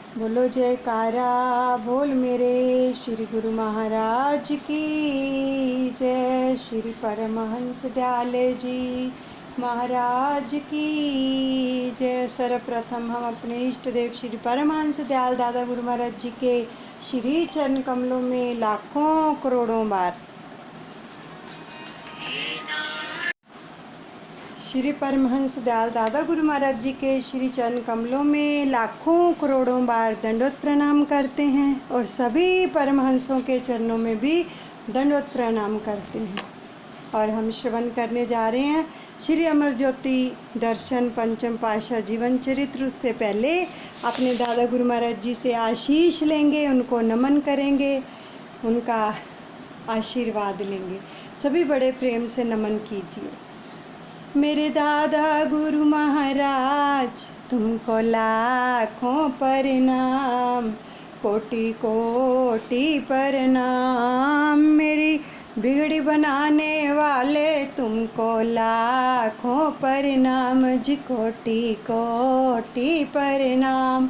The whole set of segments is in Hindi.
बोलो जयकारा बोल मेरे श्री गुरु महाराज की जय। श्री परमहंस दयाल जी महाराज की जय। सर्वप्रथम हम अपने इष्ट देव श्री परमहंस दयाल दादा गुरु महाराज जी के श्री चरण कमलों में लाखों करोड़ों बार श्री परमहंस दयाल दादा गुरु महाराज जी के श्री चरण कमलों में लाखों करोड़ों बार दंडवत प्रणाम करते हैं और सभी परमहंसों के चरणों में भी दंडवत प्रणाम करते हैं। और हम श्रवण करने जा रहे हैं श्री अमर ज्योति दर्शन पंचम पातशाह जीवन चरित्र। उससे पहले अपने दादा गुरु महाराज जी से आशीष लेंगे, उनको नमन करेंगे, उनका आशीर्वाद लेंगे। सभी बड़े प्रेम से नमन कीजिए। मेरे दादा गुरु महाराज तुमको लाखों प्रणाम, कोटि कोटि प्रणाम। मेरी बिगड़ी बनाने वाले तुमको लाखों प्रणाम जी, कोटि कोटि प्रणाम।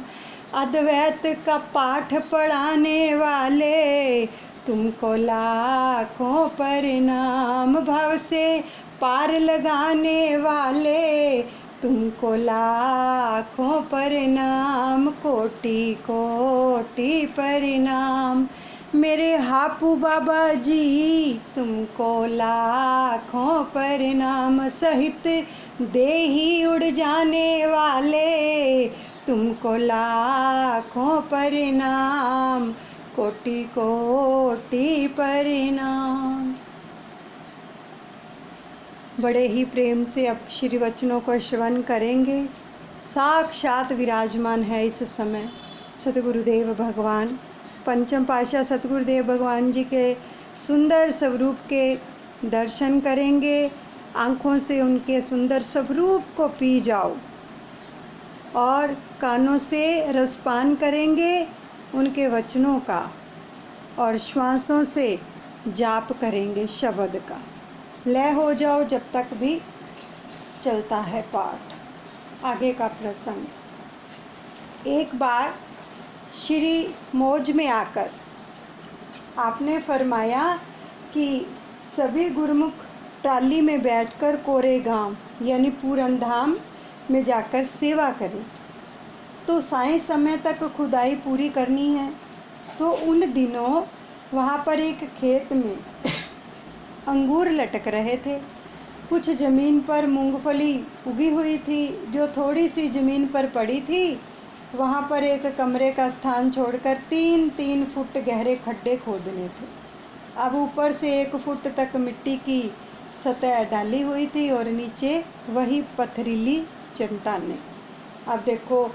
अद्वैत का पाठ पढ़ाने वाले तुमको लाखों प्रणाम। भव से पार लगाने वाले तुमको लाखों प्रणाम, कोटि कोटि प्रणाम। मेरे हापू बाबा जी तुमको लाखों प्रणाम। सहित देही उड़ जाने वाले तुमको लाखों प्रणाम, कोटि कोटि प्रणाम। बड़े ही प्रेम से अब श्री वचनों को श्रवण करेंगे। साक्षात विराजमान है इस समय सतगुरुदेव भगवान। पंचम पातशाह सतगुरुदेव भगवान जी के सुंदर स्वरूप के दर्शन करेंगे। आँखों से उनके सुंदर स्वरूप को पी जाओ और कानों से रसपान करेंगे उनके वचनों का और श्वासों से जाप करेंगे शब्द का। लय हो जाओ जब तक भी चलता है पाठ। आगे का प्रसंग। एक बार श्री मौज में आकर आपने फरमाया कि सभी गुरुमुख ट्राली में बैठकर कोरेगांव यानी पूरन धाम में जाकर सेवा करें। तो साय समय तक खुदाई पूरी करनी है। तो उन दिनों वहाँ पर एक खेत में अंगूर लटक रहे थे। कुछ ज़मीन पर मूंगफली उगी हुई थी। जो थोड़ी सी ज़मीन पर पड़ी थी वहाँ पर एक कमरे का स्थान छोड़कर 3-3 फुट गहरे खड्डे खोदने थे। अब ऊपर से 1 फुट तक मिट्टी की सतह डाली हुई थी और नीचे वही पथरीली चट्टानें। अब देखो,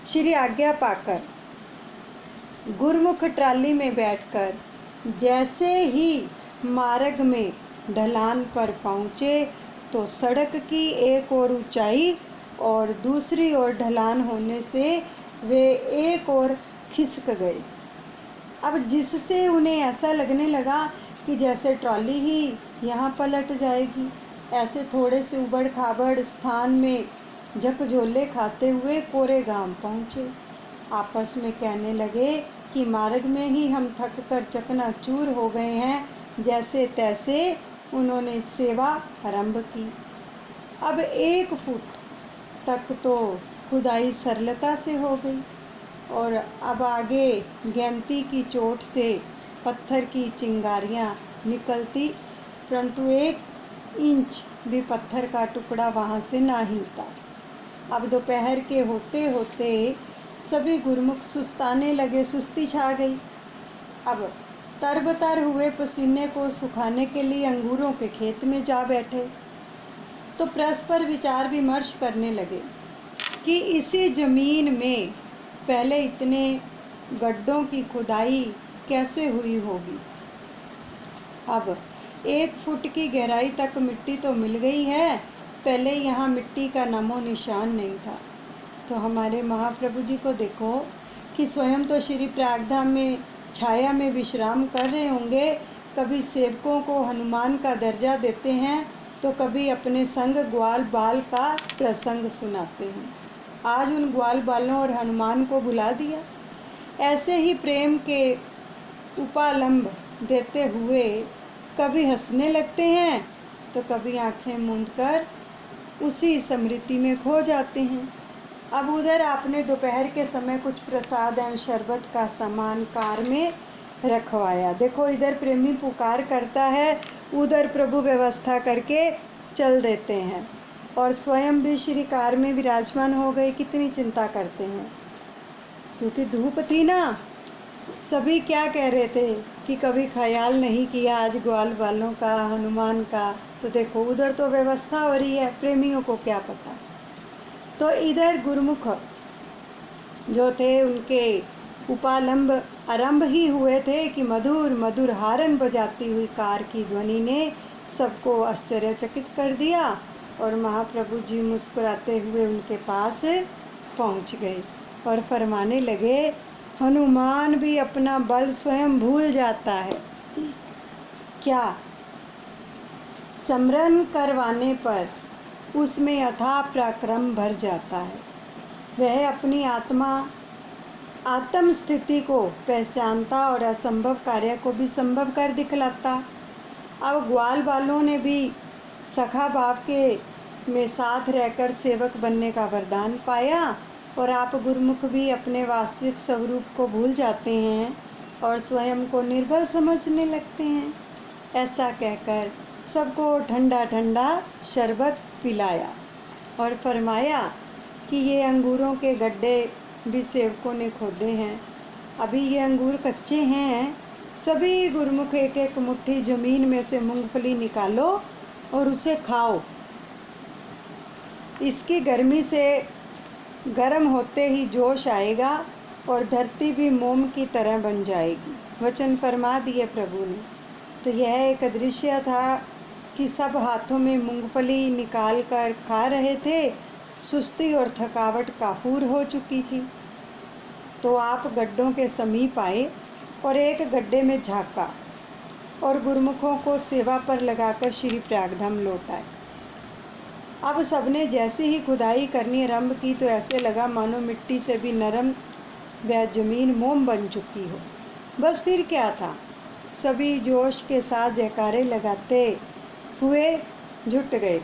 श्री आज्ञा पाकर गुरुमुख ट्राली में बैठकर जैसे ही मार्ग में ढलान पर पहुँचे तो सड़क की एक ओर ऊंचाई और दूसरी ओर ढलान होने से वे एक ओर खिसक गए। अब जिससे उन्हें ऐसा लगने लगा कि जैसे ट्रॉली ही यहाँ पलट जाएगी। ऐसे थोड़े से उबड़ खाबड़ स्थान में झकझोले खाते हुए कोरेगांव पहुँचे। आपस में कहने लगे कि मार्ग में ही हम थक कर चकनाचूर हो गए हैं। जैसे तैसे उन्होंने सेवा आरंभ की। अब 1 फुट तक तो खुदाई सरलता से हो गई और अब आगे गेंती की चोट से पत्थर की चिंगारियाँ निकलती, परंतु 1 इंच भी पत्थर का टुकड़ा वहाँ से ना हिलता। अब दोपहर के होते होते सभी गुरुमुख सुस्ताने लगे, सुस्ती छा गई। अब तरबतर हुए पसीने को सुखाने के लिए अंगूरों के खेत में जा बैठे तो परस्पर विचार विमर्श करने लगे कि इसी ज़मीन में पहले इतने गड्ढों की खुदाई कैसे हुई होगी। अब 1 फुट की गहराई तक मिट्टी तो मिल गई है, पहले यहाँ मिट्टी का नामो निशान नहीं था। तो हमारे महाप्रभु जी को देखो कि स्वयं तो श्री प्रयागधाम में छाया में विश्राम कर रहे होंगे। कभी सेवकों को हनुमान का दर्जा देते हैं तो कभी अपने संग ग्वाल बाल का प्रसंग सुनाते हैं। आज उन ग्वाल बालों और हनुमान को बुला दिया ऐसे ही प्रेम के उपालंब देते हुए कभी हंसने लगते हैं तो कभी आंखें मूंदकर उसी स्मृति में खो जाते हैं। अब उधर आपने दोपहर के समय कुछ प्रसाद एवं शरबत का सामान कार में रखवाया। देखो, इधर प्रेमी पुकार करता है, उधर प्रभु व्यवस्था करके चल देते हैं और स्वयं भी श्री कार में विराजमान हो गए। कितनी चिंता करते हैं, क्योंकि धूप थी ना। सभी क्या कह रहे थे कि कभी ख्याल नहीं किया आज ग्वाल वालों का, हनुमान का। तो देखो, उधर तो व्यवस्था हो रही है, प्रेमियों को क्या पता। तो इधर गुरुमुख जो थे उनके उपालंब आरंभ ही हुए थे कि मधुर मधुर हारन बजाती हुई कार की ध्वनि ने सबको आश्चर्यचकित कर दिया और महाप्रभु जी मुस्कुराते हुए उनके पास पहुंच गए और फरमाने लगे, हनुमान भी अपना बल स्वयं भूल जाता है क्या? स्मरण करवाने पर उसमें अथाह पराक्रम भर जाता है। वह अपनी आत्म स्थिति को पहचानता और असंभव कार्य को भी संभव कर दिखलाता। अब ग्वाल वालों ने भी सखा भाव के में साथ रहकर सेवक बनने का वरदान पाया और आप गुरुमुख भी अपने वास्तविक स्वरूप को भूल जाते हैं और स्वयं को निर्बल समझने लगते हैं। ऐसा कहकर सबको ठंडा ठंडा शरबत पिलाया और फरमाया कि ये अंगूरों के गड्ढे भी सेवकों ने खोदे हैं, अभी ये अंगूर कच्चे हैं। सभी गुरुमुख एक एक मुट्ठी ज़मीन में से मूंगफली निकालो और उसे खाओ। इसकी गर्मी से गर्म होते ही जोश आएगा और धरती भी मोम की तरह बन जाएगी। वचन फरमा दिए प्रभु ने। तो यह एक दृश्य था कि सब हाथों में मूंगफली निकाल कर खा रहे थे। सुस्ती और थकावट काफूर हो चुकी थी। तो आप गड्ढों के समीप आए और एक गड्ढे में झांका और गुरुमुखों को सेवा पर लगाकर श्री प्रयागधाम लौट आए। अब सबने जैसे ही खुदाई करनी आरंभ की तो ऐसे लगा मानो मिट्टी से भी नरम वह जमीन मोम बन चुकी हो। बस फिर क्या था, सभी जोश के साथ जयकारे लगाते हुए जुट गए।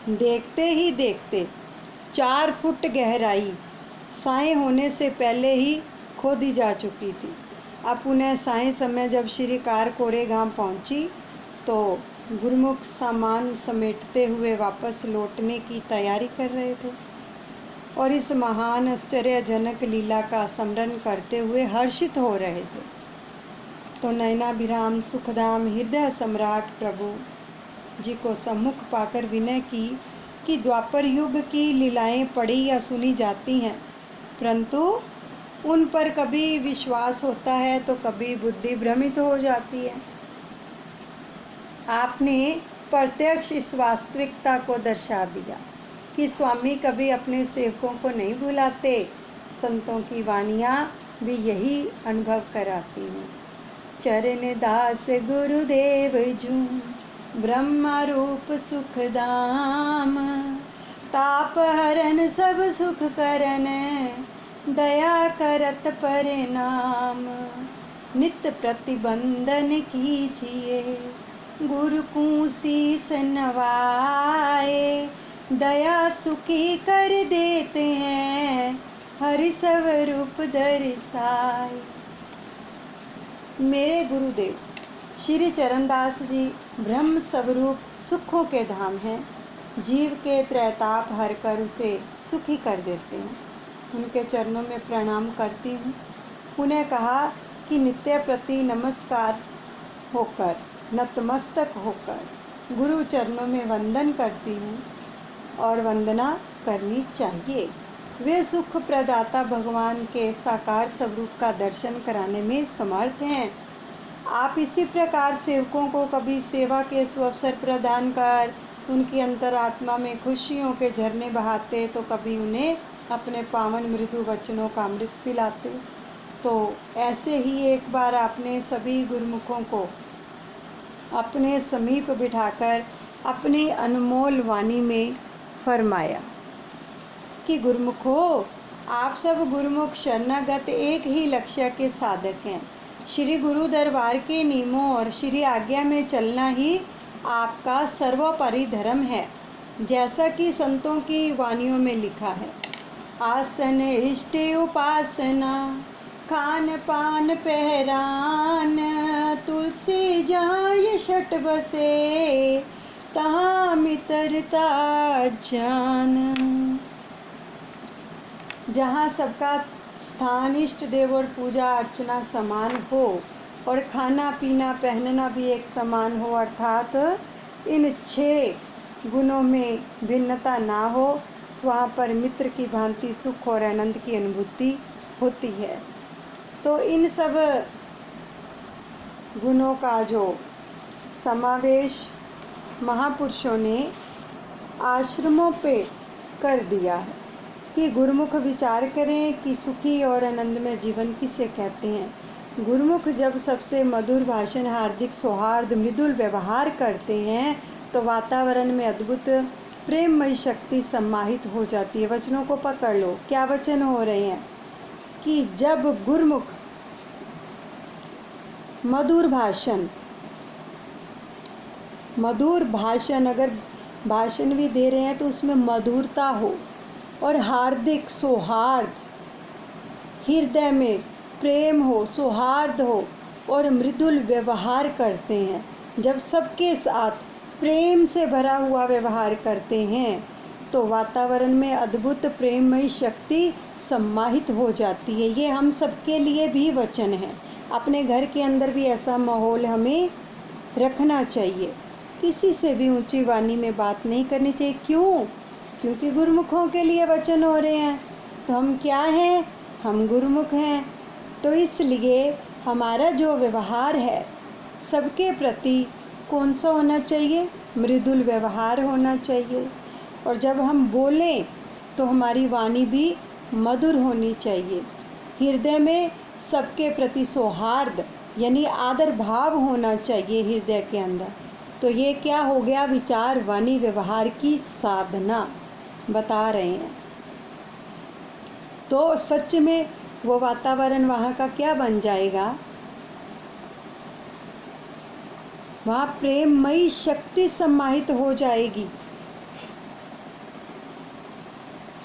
देखते ही देखते 4 फुट गहराई साय होने से पहले ही खोदी जा चुकी थी। अब पुनः साय समय जब श्री कार कोरेगांव पहुंची तो गुरुमुख सामान समेटते हुए वापस लौटने की तैयारी कर रहे थे और इस महान आश्चर्यजनक लीला का स्मरण करते हुए हर्षित हो रहे थे। तो नयनाभिराम सुखधाम हृदय सम्राट प्रभु जी को सम्मुख पाकर विनय की कि द्वापर युग की लीलाएं पढ़ी या सुनी जाती हैं, परंतु उन पर कभी विश्वास होता है तो कभी बुद्धि भ्रमित हो जाती है। आपने प्रत्यक्ष इस वास्तविकता को दर्शा दिया कि स्वामी कभी अपने सेवकों को नहीं भुलाते। संतों की वाणियाँ भी यही अनुभव कराती हैं। चरण दास गुरुदेव जू ब्रह्मा रूप सुखदाम, ताप हरन सब सुख करन, दया करत परिणाम। नित्य प्रतिबंधन कीजिए, गुरु को शीस नवाए, दया सुखी कर देते हैं, हरि स्वरूप दर्शाए। मेरे गुरुदेव श्री चरणदास जी ब्रह्म स्वरूप सुखों के धाम हैं। जीव के त्रैताप हर कर उसे सुखी कर देते हैं। उनके चरणों में प्रणाम करती हूँ। उन्हें कहा कि नित्य प्रति नमस्कार होकर, नतमस्तक होकर गुरु चरणों में वंदन करती हूँ और वंदना करनी चाहिए। वे सुख प्रदाता भगवान के साकार स्वरूप का दर्शन कराने में समर्थ हैं। आप इसी प्रकार सेवकों को कभी सेवा के सुअवसर प्रदान कर उनकी अंतरात्मा में खुशियों के झरने बहाते तो कभी उन्हें अपने पावन मृदु वचनों का अमृत पिलाते। तो ऐसे ही एक बार आपने सभी गुरुमुखों को अपने समीप बिठाकर अपनी अनमोल वाणी में फरमाया कि गुरुमुखों, आप सब गुरुमुख शरणागत एक ही लक्ष्य के साधक हैं। श्री गुरु दरबार के नियमों और श्री आज्ञा में चलना ही आपका सर्वोपरि धर्म है, जैसा कि संतों की वाणियों में लिखा है। आसन इष्ट उपासना खान पान पहरान, तुलसी जहाँ ये छठ बसे तहाँ मित्रता जान। जहाँ सबका स्थान इष्ट देव और पूजा अर्चना समान हो और खाना पीना पहनना भी एक समान हो, अर्थात इन 6 गुणों में भिन्नता ना हो, वहाँ पर मित्र की भांति सुख और आनंद की अनुभूति होती है। तो इन सब गुणों का जो समावेश महापुरुषों ने आश्रमों पे कर दिया है कि गुरुमुख विचार करें कि सुखी और आनंदमय जीवन किसे कहते हैं। गुरुमुख जब सबसे मधुर भाषण, हार्दिक सौहार्द, मृदुल व्यवहार करते हैं तो वातावरण में अद्भुत प्रेममयी शक्ति सम्माहित हो जाती है। वचनों को पकड़ लो, क्या वचन हो रहे हैं कि जब गुरुमुख मधुर भाषण अगर भाषण भी दे रहे हैं तो उसमें मधुरता हो और हार्दिक सौहार्द, हृदय में प्रेम हो, सौहार्द हो और मृदुल व्यवहार करते हैं। जब सबके साथ प्रेम से भरा हुआ व्यवहार करते हैं तो वातावरण में अद्भुत प्रेममयी शक्ति सम्माहित हो जाती है। ये हम सबके लिए भी वचन है। अपने घर के अंदर भी ऐसा माहौल हमें रखना चाहिए। किसी से भी ऊंची वाणी में बात नहीं करनी चाहिए। क्यों? क्योंकि गुरुमुखों के लिए वचन हो रहे हैं। तो हम क्या हैं? हम गुरुमुख हैं। तो इसलिए हमारा जो व्यवहार है सबके प्रति कौन सा होना चाहिए? मृदुल व्यवहार होना चाहिए। और जब हम बोलें तो हमारी वाणी भी मधुर होनी चाहिए। हृदय में सबके प्रति सौहार्द यानी आदर भाव होना चाहिए हृदय के अंदर। तो ये क्या हो गया? विचार, वाणी, व्यवहार की साधना बता रहे हैं। तो सच में वो वातावरण वहाँ का क्या बन जाएगा? वहाँ प्रेममयी शक्ति सम्माहित हो जाएगी,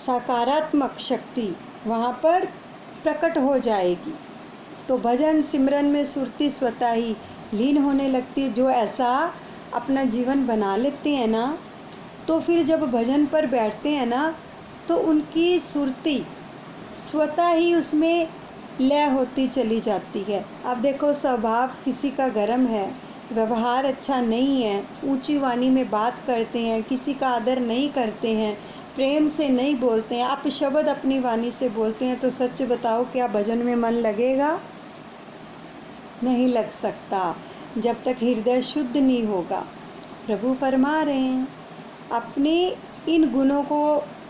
सकारात्मक शक्ति वहाँ पर प्रकट हो जाएगी। तो भजन सिमरन में सुरती स्वतः ही लीन होने लगती है। जो ऐसा अपना जीवन बना लेते हैं ना, तो फिर जब भजन पर बैठते हैं ना तो उनकी सुरती स्वतः ही उसमें लय होती चली जाती है। अब देखो, स्वभाव किसी का गर्म है, व्यवहार अच्छा नहीं है, ऊंची वाणी में बात करते हैं, किसी का आदर नहीं करते हैं, प्रेम से नहीं बोलते हैं, अपशब्द अपनी वाणी से बोलते हैं, तो सच बताओ क्या भजन में मन लगेगा? नहीं लग सकता जब तक हृदय शुद्ध नहीं होगा। प्रभु फरमा रहे हैं अपने इन गुणों को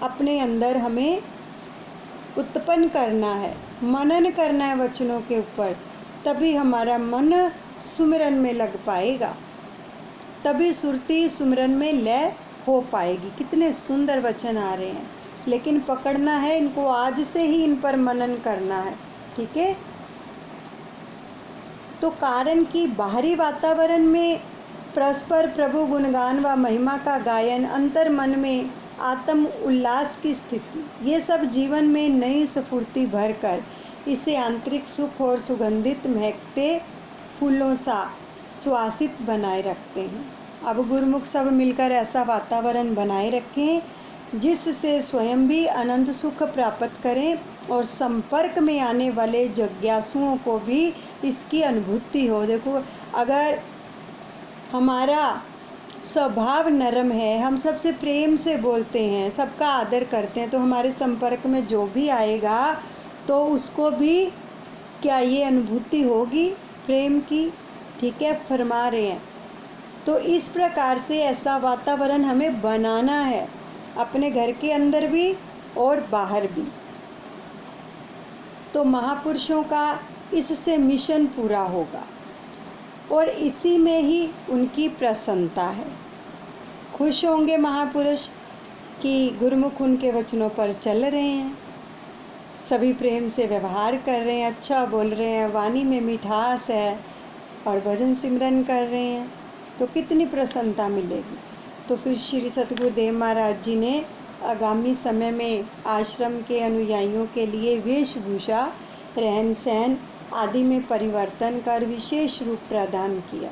अपने अंदर हमें उत्पन्न करना है, मनन करना है वचनों के ऊपर, तभी हमारा मन सुमिरन में लग पाएगा, तभी सुरती सुमिरन में लय हो पाएगी। कितने सुंदर वचन आ रहे हैं, लेकिन पकड़ना है इनको, आज से ही इन पर मनन करना है। ठीक है? तो कारण कि बाहरी वातावरण में परस्पर प्रभु गुणगान व महिमा का गायन, अंतर मन में आत्म उल्लास की स्थिति, ये सब जीवन में नई स्फूर्ति भरकर इसे आंतरिक सुख और सुगंधित महकते फूलों सा सुवासित बनाए रखते हैं। अब गुरुमुख सब मिलकर ऐसा वातावरण बनाए रखें जिससे स्वयं भी आनंद सुख प्राप्त करें और संपर्क में आने वाले जिज्ञासुओं को भी इसकी अनुभूति हो। देखो, अगर हमारा स्वभाव नरम है, हम सबसे प्रेम से बोलते हैं, सबका आदर करते हैं, तो हमारे संपर्क में जो भी आएगा तो उसको भी क्या ये अनुभूति होगी प्रेम की? ठीक है, फरमा रहे हैं। तो इस प्रकार से ऐसा वातावरण हमें बनाना है, अपने घर के अंदर भी और बाहर भी। तो महापुरुषों का इससे मिशन पूरा होगा और इसी में ही उनकी प्रसन्नता है। खुश होंगे महापुरुष कि गुरुमुख उनके वचनों पर चल रहे हैं। सभी प्रेम से व्यवहार कर रहे हैं, अच्छा बोल रहे हैं, वाणी में मिठास है और भजन सिमरन कर रहे हैं, तो कितनी प्रसन्नता मिलेगी। तो फिर श्री सतगुरुदेव महाराज जी ने आगामी समय में आश्रम के अनुयायियों के लिए वेशभूषा, रहन सहन आदि में परिवर्तन कर विशेष रूप प्रदान किया।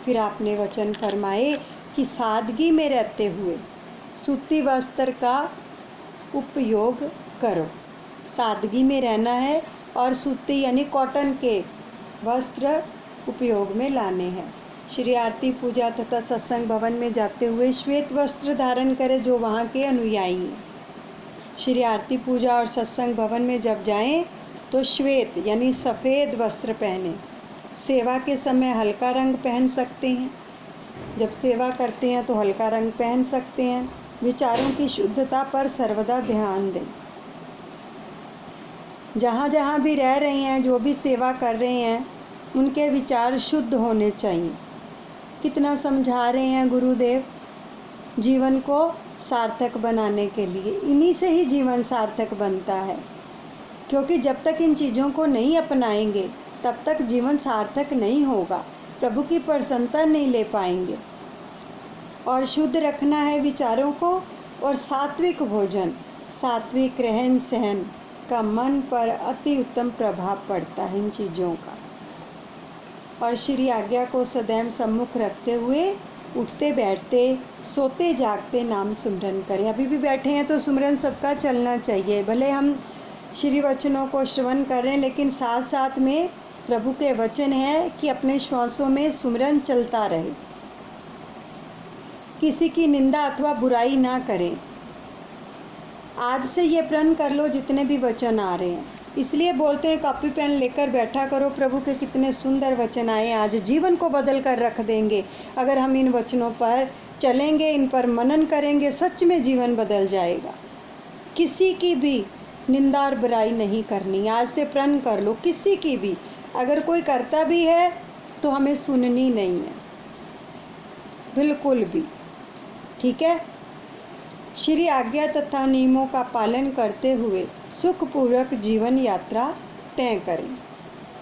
फिर आपने वचन फरमाए कि सादगी में रहते हुए सूती वस्त्र का उपयोग करो। सादगी में रहना है और सूती यानी कॉटन के वस्त्र उपयोग में लाने हैं। श्री आरती पूजा तथा सत्संग भवन में जाते हुए श्वेत वस्त्र धारण करें जो वहाँ के अनुयायी हैं। श्री आरती पूजा और सत्संग भवन में जब जाएं तो श्वेत यानी सफ़ेद वस्त्र पहने। सेवा के समय हल्का रंग पहन सकते हैं, जब सेवा करते हैं तो हल्का रंग पहन सकते हैं। विचारों की शुद्धता पर सर्वदा ध्यान दें। जहाँ जहाँ भी रह रहे हैं, जो भी सेवा कर रहे हैं, उनके विचार शुद्ध होने चाहिए। कितना समझा रहे हैं गुरुदेव, जीवन को सार्थक बनाने के लिए। इन्हीं से ही जीवन सार्थक बनता है, क्योंकि जब तक इन चीज़ों को नहीं अपनाएंगे तब तक जीवन सार्थक नहीं होगा, प्रभु की प्रसन्नता नहीं ले पाएंगे। और शुद्ध रखना है विचारों को, और सात्विक भोजन, सात्विक रहन सहन का मन पर अति उत्तम प्रभाव पड़ता है इन चीज़ों का। और श्री आज्ञा को सदैव सम्मुख रखते हुए उठते बैठते सोते जागते नाम सुमरन करें। अभी भी बैठे हैं तो सुमरन सबका चलना चाहिए। भले हम श्री वचनों को श्रवण करें, लेकिन साथ साथ में प्रभु के वचन है कि अपने श्वासों में सुमरन चलता रहे। किसी की निंदा अथवा बुराई ना करें। आज से ये प्रण कर लो जितने भी वचन आ रहे हैं। इसलिए बोलते हैं कॉपी पेन लेकर बैठा करो। प्रभु के कितने सुंदर वचन आए, आज जीवन को बदल कर रख देंगे। अगर हम इन वचनों पर चलेंगे, इन पर मनन करेंगे, सच में जीवन बदल जाएगा। किसी की भी निंदा और बुराई नहीं करनी। आज से प्रण कर लो, किसी की भी अगर कोई करता भी है तो हमें सुननी नहीं है, बिल्कुल भी। ठीक है। श्री आज्ञा तथा नियमों का पालन करते हुए सुखपूर्वक जीवन यात्रा तय करें।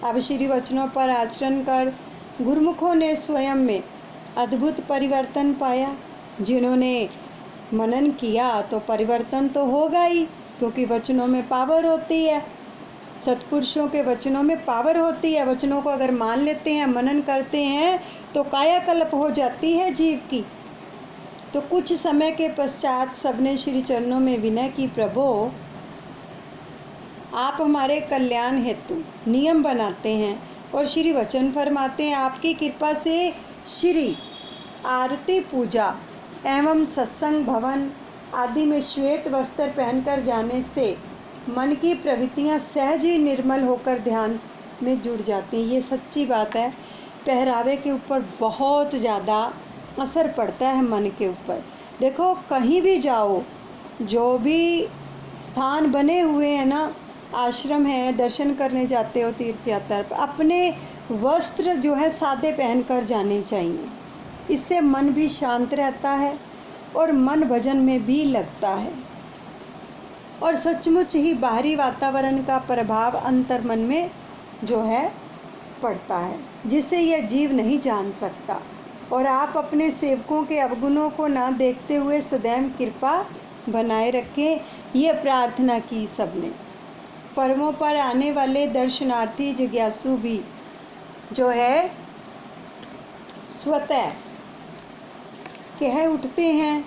अब श्री वचनों पर आचरण कर गुरुमुखों ने स्वयं में अद्भुत परिवर्तन पाया। जिन्होंने मनन किया तो परिवर्तन तो होगा ही, क्योंकि वचनों में पावर होती है। सत्पुरुषों के वचनों में पावर होती है। वचनों को अगर मान लेते हैं, मनन करते हैं तो कायाकल्प हो जाती है जीव की। तो कुछ समय के पश्चात सबने श्री चरणों में विनय की, प्रभु आप हमारे कल्याण हेतु नियम बनाते हैं और श्री वचन फरमाते हैं। आपकी कृपा से श्री आरती पूजा एवं सत्संग भवन आदि में श्वेत वस्त्र पहनकर जाने से मन की प्रवृत्तियां सहज ही निर्मल होकर ध्यान में जुड़ जाती हैं। ये सच्ची बात है। पहरावे के ऊपर बहुत ज़्यादा असर पड़ता है मन के ऊपर। देखो कहीं भी जाओ, जो भी स्थान बने हुए हैं ना, आश्रम है, दर्शन करने जाते हो तीर्थ यात्रा पर, अपने वस्त्र जो है सादे पहन कर जाने चाहिए। इससे मन भी शांत रहता है और मन भजन में भी लगता है। और सचमुच ही बाहरी वातावरण का प्रभाव अंतर मन में जो है पड़ता है, जिसे यह जीव नहीं जान सकता। और आप अपने सेवकों के अवगुणों को ना देखते हुए सदैव कृपा बनाए रखें, ये प्रार्थना की सबने। पर्वों पर आने वाले दर्शनार्थी जिज्ञासु भी जो है स्वतः कह उठते हैं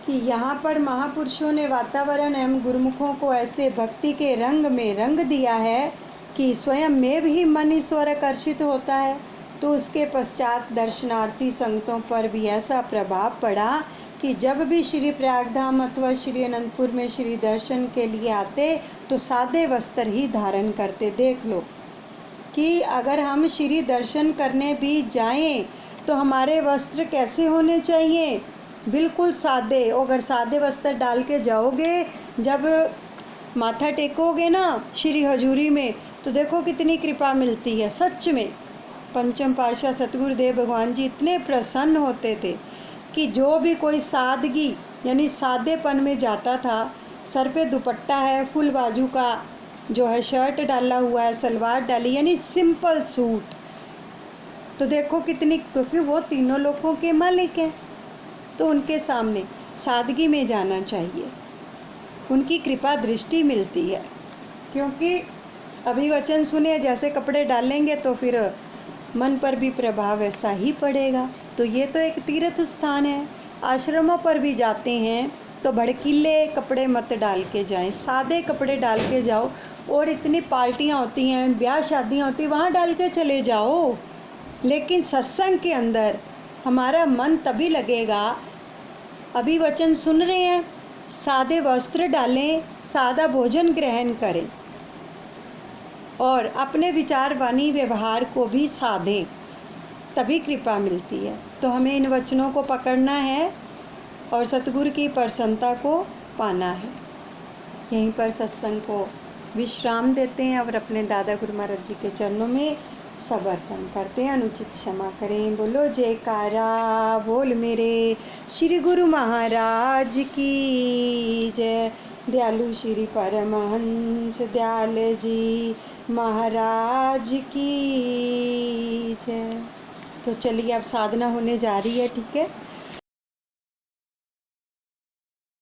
कि यहाँ पर महापुरुषों ने वातावरण एवं गुरुमुखों को ऐसे भक्ति के रंग में रंग दिया है कि स्वयं में भी मन ईश्वर आकर्षित होता है। तो उसके पश्चात दर्शनार्थी संगतों पर भी ऐसा प्रभाव पड़ा कि जब भी श्री प्रयागधाम अथवा श्री अनंतपुर में श्री दर्शन के लिए आते तो सादे वस्त्र ही धारण करते। देख लो कि अगर हम श्री दर्शन करने भी जाएं तो हमारे वस्त्र कैसे होने चाहिए, बिल्कुल सादे। अगर सादे वस्त्र डाल के जाओगे, जब माथा टेकोगे ना श्री हजूरी में, तो देखो कितनी कृपा मिलती है। सच में पंचम पातशाह सतगुरुदेव भगवान जी इतने प्रसन्न होते थे कि जो भी कोई सादगी यानी सादेपन में जाता था, सर पे दुपट्टा है, फुल बाजू का जो है शर्ट डाला हुआ है, सलवार डाली, यानी सिंपल सूट। तो देखो कितनी, क्योंकि वो तीनों लोगों के मालिक हैं, तो उनके सामने सादगी में जाना चाहिए, उनकी कृपा दृष्टि मिलती है। क्योंकि अभिवचन सुने जैसे कपड़े डालेंगे तो फिर मन पर भी प्रभाव ऐसा ही पड़ेगा। तो ये तो एक तीर्थ स्थान है। आश्रमों पर भी जाते हैं तो भड़कीले कपड़े मत डाल के जाएं, सादे कपड़े डाल के जाओ। और इतनी पार्टियां होती हैं, ब्याह शादियां होती हैं, वहाँ डाल के चले जाओ। लेकिन सत्संग के अंदर हमारा मन तभी लगेगा, अभिवचन सुन रहे हैं, सादे वस्त्र डालें, सादा भोजन ग्रहण करें और अपने विचार वाणी व्यवहार को भी साधें, तभी कृपा मिलती है। तो हमें इन वचनों को पकड़ना है और सतगुरु की प्रसन्नता को पाना है। यहीं पर सत्संग को विश्राम देते हैं और अपने दादा गुरु महाराज जी के चरणों में सब अर्पण करते हैं। अनुचित क्षमा करें। बोलो जयकारा बोल मेरे श्री गुरु महाराज की जय। दयालु श्री परमहंस दयाल जी महाराज की जय। तो चलिए अब साधना होने जा रही है, ठीक है।